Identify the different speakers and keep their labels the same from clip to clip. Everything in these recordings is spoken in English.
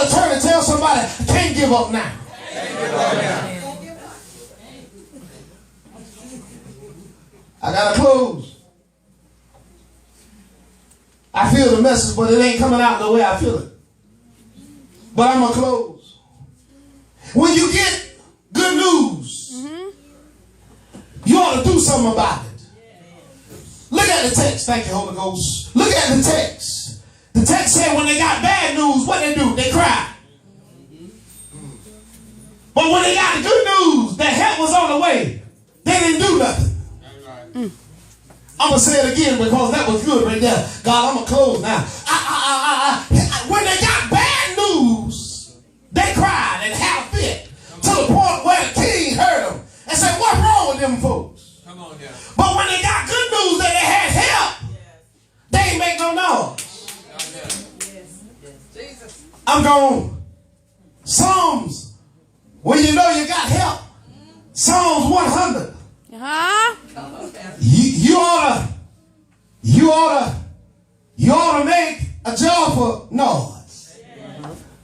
Speaker 1: ought to turn and tell somebody, I can't give up now. I gotta close. I feel the message, but it ain't coming out the way I feel it. But I'm gonna close. When you get good news, you ought to do something about it. Look at the text. Thank you, Holy Ghost. Look at the text. The text said when they got bad news, what they do? They cried. But when they got the good news, that help was on the way, they didn't do nothing. I'm going to say it again because that was good right there. God, I'm going to close now. When they got bad news, they cried and had a fit to the point where the king heard them and said, what's wrong with them folks? Come on, yeah. But when they got good news that they had help, they ain't make no noise. I'm going, Psalms, when you know you got help, Psalms 100. You ought to make a joyful noise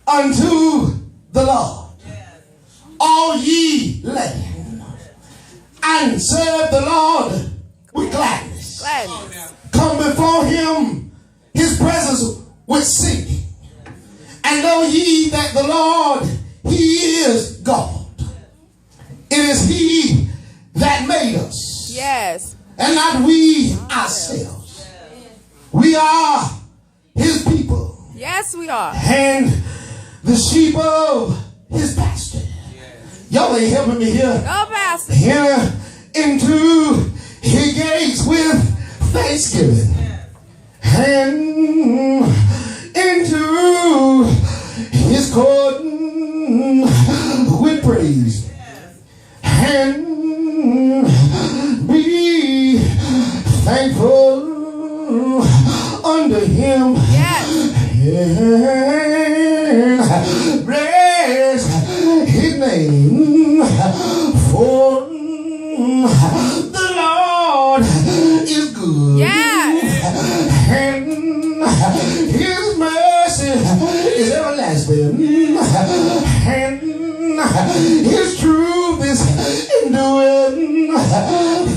Speaker 1: unto the Lord, all ye land, and serve the Lord with gladness. Come before him, his presence with singing, and know ye that the Lord, he is God. It is he that made us.
Speaker 2: Yes.
Speaker 1: And not we ourselves. We are his people.
Speaker 2: Yes, we are.
Speaker 1: And the sheep of his pasture. Y'all ain't helping me here.
Speaker 2: No, Pastor.
Speaker 1: Here into his gates with thanksgiving. And into his court with praise. And be thankful unto him.
Speaker 2: Yes.
Speaker 1: And bless his name, for the Lord is good.
Speaker 2: Yes.
Speaker 1: And his mercy is everlasting. And his truth is enduring,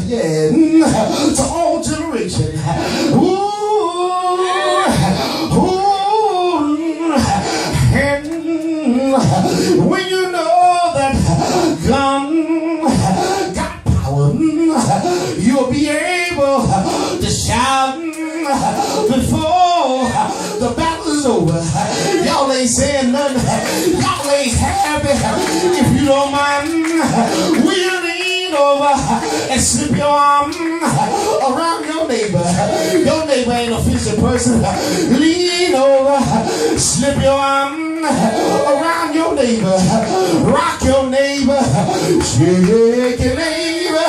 Speaker 1: yeah, to all generations. And when you know that God got power, you'll be able to shout before the battle is over. Y'all ain't saying nothing. Y'all ain't happy. If you don't mind, we'll lean over and slip your arm around your neighbor. Your neighbor ain't a physical person. Lean over, slip your arm around your neighbor. Rock your neighbor. Shake your neighbor.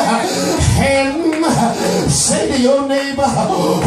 Speaker 1: And say to your neighbor, oh,